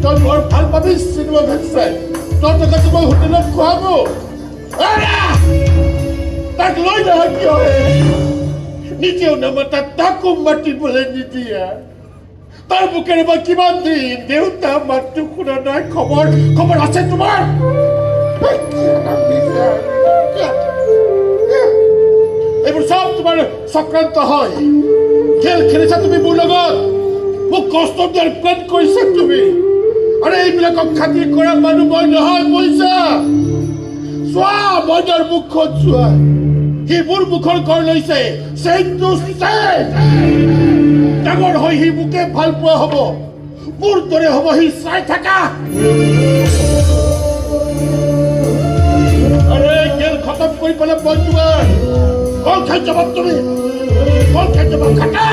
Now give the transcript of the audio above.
তই বৰ ভাল পাবি চিনেমা ভেট চাই তোৰ টকাটো মই হোটেলত খুৱাব তাক লৈ নহয় কিয় নিজেও নামাতা তাকো মাতিবলৈ নিদিয়া তাৰ বুকেৰে মই কিমান দিন দেউতা মাতটো শুনা নাই খবৰ খবৰ আছে তোমাৰ এইবোৰ সব তোমাৰ চক্ৰান্ত হয় খেল খেলিছা তুমি মোৰ লগত মোক কষ্ট দিয়াৰ প্লেন কৰিছা তুমি আৰু এইবিলাকক খাতিৰ কৰা মানুহ মই নহয় বুজিছা চোৱা মইনাৰ মুখখন চোৱা সি মোৰ মুখৰ কৰ লৈছে ডাঙৰ হৈ সি মোকে ভাল পোৱা হ'ব মোৰ দৰে হ'ব সি চাই থাকা আৰে খেল খতম কৰি পেলাই মই তোমাৰ কল খাই যাবা তুমি কল খাই যাবা খাটা